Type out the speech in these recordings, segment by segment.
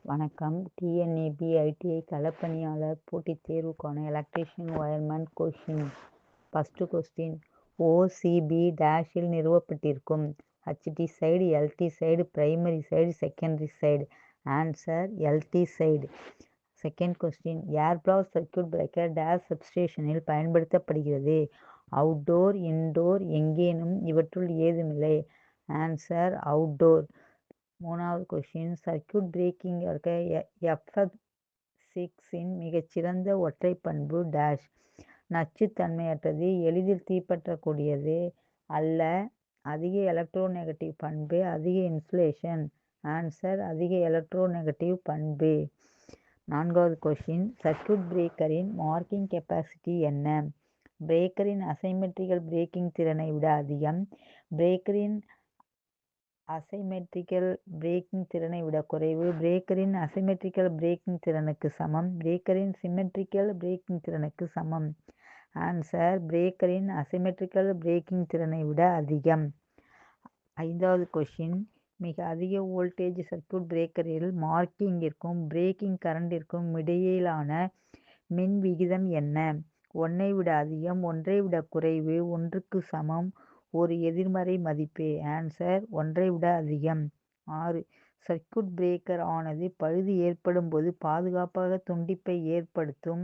வணக்கம். TNAP ITI களப்பணியாளர் போட்டித் தேர்வுக்கான electrician wireman question. First question, OCB டேஷில் நிறுவப்பட்டிருக்கும். HT side, LT side, primary side, secondary side. Answer LT side. Second question, air blast circuit breaker dash சப்ஸ்டேஷனில் பயன்படுத்தப்படுகிறது. Outdoor, indoor, எங்கேனும் இவற்றுள் ஏதுமில்லை. Answer outdoor. மூணாவது கொஸ்டின், சர்க்யூட் பிரேக்கிங் FF6 மிகச்சிறந்த ஒற்றை பண்பு டேஷ். நச்சுத்தன்மையற்றது, எளிதில் தீப்பற்றக்கூடியது அல்ல, அதிக எலக்ட்ரோநெகட்டிவ் பண்பு, அதிக இன்சுலேஷன். ஆன்சர் அதிக எலக்ட்ரோநெகட்டிவ் பண்பு. நான்காவது கொஸ்டின், சர்க்யூட் பிரேக்கரின் மார்க்கிங் கெப்பாசிட்டி என்ன? பிரேக்கரின் அசைமெட்ரிக்கல் பிரேக்கிங் திறனை விட அதிகம், பிரேக்கரின் அசைமெட்ரிக்கல் பிரேக்கிங் திறனை விட குறைவு, பிரேக்கரின் அசைமெட்ரிக்கல் பிரேக்கிங் திறனுக்கு சமம், பிரேக்கரின் சிமெட்ரிக்கல் பிரேக்கிங் திறனுக்கு சமம். ஆன்சர் பிரேக்கரின் அசைமெட்ரிக்கல் பிரேக்கிங் திறனை விட அதிகம். ஐந்தாவது கொஸ்டின், மிக அதிக வோல்டேஜ் சர்க்யூட் பிரேக்கரில் மார்க்கிங்கிற்கும் பிரேக்கிங் கரண்டிற்கும் இடையிலான மின் விகிதம் என்ன? 1ஐ விட அதிகம், 1ஐ விட குறைவு, 1க்கு சமம், ஒரு எதிர்மறை மதிப்பு. ஆன்சர் 1ஐ விட அதிகம். 6. சர்க்யூட் பிரேக்கர் ஆனது பழுது ஏற்படும் போது பாதுகாப்பாக துண்டிப்பை ஏற்படுத்தும்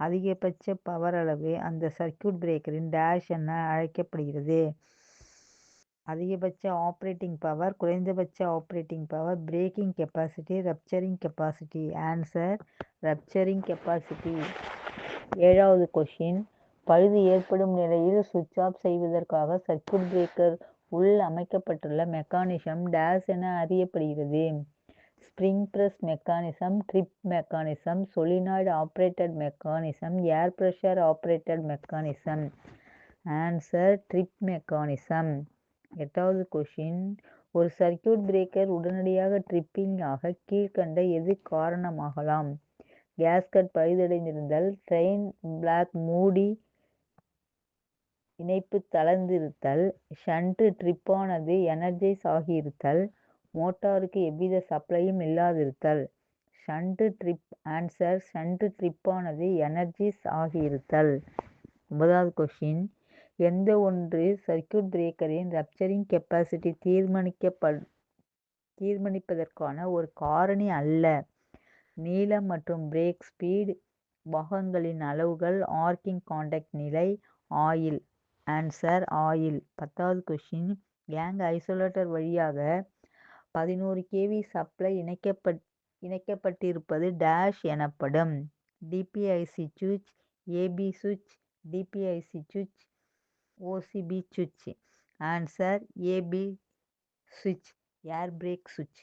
அதிகபட்ச பவர் அளவு அந்த சர்க்யூட் பிரேக்கரின் டேஷ் என அழைக்கப்படுகிறது. அதிகபட்ச ஆப்ரேட்டிங் பவர், குறைந்தபட்ச operating power, breaking capacity, rupturing capacity. Answer rupturing capacity. ஏழாவது கொஸ்டின், பழுது ஏற்படும் நிலையில் சுவிட்ச் ஆஃப் செய்வதற்காக சர்க்யூட் பிரேக்கர் உள் அமைக்கப்பட்டுள்ள மெக்கானிசம் டேஷ் என அறியப்படுகிறது. Spring press mechanism, trip mechanism, solenoid operated mechanism, air pressure operated mechanism. Answer trip mechanism. எட்டாவது கொஸ்டின், ஒரு சர்க்யூட் பிரேக்கர் உடனடியாக ட்ரிப்பிங் ஆக கீழ்கண்ட எது காரணமாகலாம்? கேஸ்கட் பழுதடைந்திருத்தல், ட்ரெயின் பிளாக் மூடி இணைப்பு தளர்ந்திருத்தல், ஷண்ட் ட்ரிப்பானது எனர்ஜைஸ் ஆகியிருத்தல், மோட்டாருக்கு எவ்வித சப்ளையும் இல்லாதிருத்தல். Shunt trip. ஆன்சர் ஷண்ட் ட்ரிப்பானது எனர்ஜைஸ் ஆகியிருத்தல். 9வது கொஸ்டின், எந்த ஒன்று சர்க்யூட் பிரேக்கரின் ரப்சரிங் கெப்பாசிட்டி தீர்மானிப்பதற்கான ஒரு காரணி அல்ல? நீளம் மற்றும் பிரேக் ஸ்பீடு, பாகங்களின் அளவுகள், ஆர்க்கிங் கான்டாக்ட் நிலை, ஆயில். Answer oil. 10வது கொஸ்டின், கேங் ஐசோலேட்டர் வழியாக 11 kV சப்ளை இணைக்கப்பட்டிருப்பது டேஷ் எனப்படும்? டிபிஐசி சுவிட்ச், ஏபி சுவிட்ச், டிபிஐசி சுவிட்ச், ஓசிபி சுவிட்ச். ஆன்சர் ஏபி சுவிட்ச், ஏர் பிரேக் சுவிட்ச்.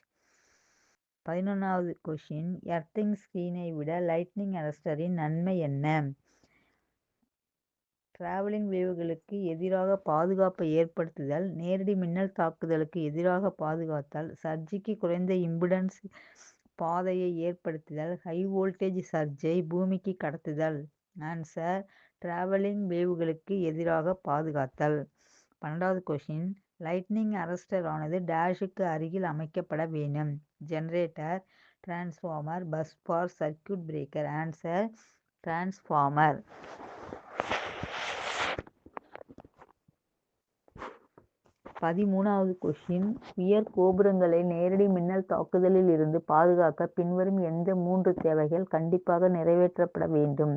11வது கொஸ்டின், எர்த்திங் ஸ்கிரீனை விட லைட்னிங் அரெஸ்டரின் நன்மை என்ன? டிராவலிங் வேவ்களுக்கு எதிராக பாதுகாப்பை ஏற்படுத்துதல், நேரடி மின்னல் தாக்குதலுக்கு எதிராக பாதுகாத்தல், சர்ஜுக்கு குறைந்த இம்பிடன்ஸ் பாதையை ஏற்படுத்துதல், ஹை வோல்டேஜ் சர்ஜை பூமிக்கு கடத்துதல். ஆன்சர் டிராவலிங் வேவ்களுக்கு எதிராக பாதுகாத்தல். 12வது கொஸ்டின், லைட்னிங் அரெஸ்டர் ஆனது டேஷுக்கு அருகில் அமைக்கப்பட வேண்டும்? Generator, transformer, bus bar, circuit breaker. Answer transformer. 13வது கொஸ்டின், உயர் கோபுரங்களை நேரடி மின்னல் தாக்குதலில் இருந்து பாதுகாக்க பின்வரும் எந்த 3 தேவைகள் கண்டிப்பாக நிறைவேற்றப்பட வேண்டும்?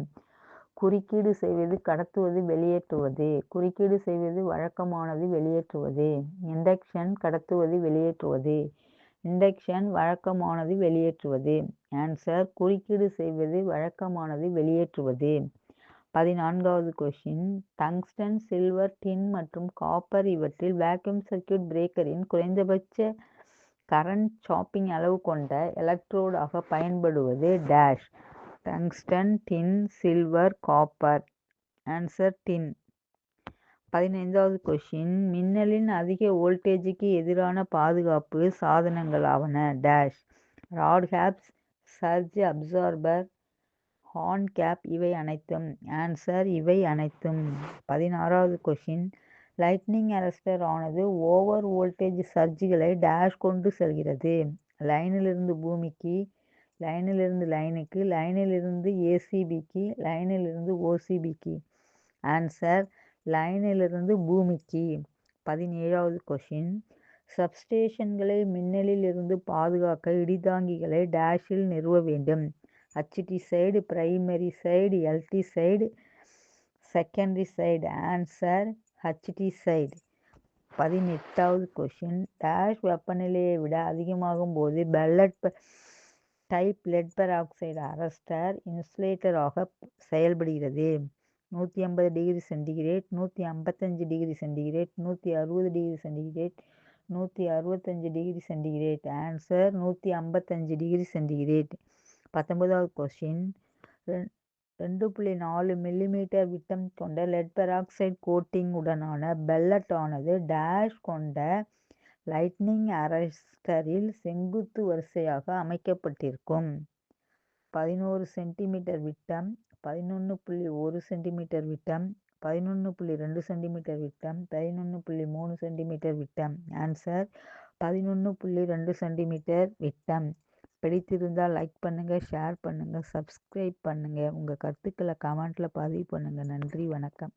குறுக்கீடு செய்வது, கடத்துவது, வெளியேற்றுவது. குறுக்கீடு செய்வது, வழக்கமானது, வெளியேற்றுவது. இண்டக்ஷன், கடத்துவது, வெளியேற்றுவது. இண்டக்ஷன், வழக்கமானது, வெளியேற்றுவது. ஆன்சர் குறுக்கீடு செய்வது, வழக்கமானது, வெளியேற்றுவது. 14வது கொஸ்டின், டங்ஸ்டன், சில்வர், டின் மற்றும் காப்பர் இவற்றில் வேக்யூம் சர்க்யூட் பிரேக்கரின் குறைந்தபட்ச கரண்ட் சாப்பிங் அளவு கொண்ட எலக்ட்ரோடாக பயன்படுவது dash. Tungsten, tin, silver, copper. Answer tin. 15வது கொஸ்டின், மின்னலின் அதிக வோல்டேஜுக்கு எதிரான பாதுகாப்பு சாதனங்களாவன dash. Rod gaps, surge absorber, horn gap. இவை அனைத்தும். ஆன்சர் இவை அனைத்தும். 16வது கொஸ்டின், லைட்னிங் அரெஸ்டர் ஆனது ஓவர் வோல்டேஜ் சர்ஜ்களை டேஷ் கொண்டு செல்கிறது? லைனிலிருந்து பூமிக்கு, லைனிலிருந்து லைனுக்கு, லைனிலிருந்து ஏசிபிக்கு, லைனிலிருந்து ஓசிபிக்கு. ஆன்சர் லைனிலிருந்து பூமிக்கு. 17வது கொஷின். சப்ஸ்டேஷன்களை மின்னலில் இருந்து பாதுகாக்க இடிதாங்கிகளை டேஷில் நிறுவ வேண்டும். HT side, primary side, LT side, secondary side. Answer HT side. 18வது கொஷின். டேஷ் வெப்பநிலையை விட அதிகமாகும் போது pellet type lead peroxide arrester இன்சுலேட்டராக செயல்படுகிறது. 180 degree centigrade, 155 degree centigrade, 160 degree centigrade, 165 degree centigrade. Answer 155 degree centigrade. 19வது கொஸ்டின். 2.4 மில்லிமீட்டர் விட்டம் கொண்ட லெட் பெராக்சைடு கோட்டிங் உடனான பெல்லட் ஆனது டேஷ் கொண்ட லைட்னிங் அரெஸ்டரில் செங்குத்து வரிசையாக அமைக்கப்பட்டிருக்கும். 11 சென்டிமீட்டர் விட்டம், 11.1 சென்டிமீட்டர் விட்டம், 11.2 சென்டிமீட்டர் விட்டம், 11.3 சென்டிமீட்டர் விட்டம். ஆன்சர் 11.2 சென்டிமீட்டர் விட்டம். பிடித்திருந்தால் லைக் பண்ணுங்கள், ஷேர் பண்ணுங்கள், சப்ஸ்கிரைப் பண்ணுங்கள். உங்கள் கருத்துக்களை கமெண்ட்டில் பதிவு பண்ணுங்கள். நன்றி, வணக்கம்.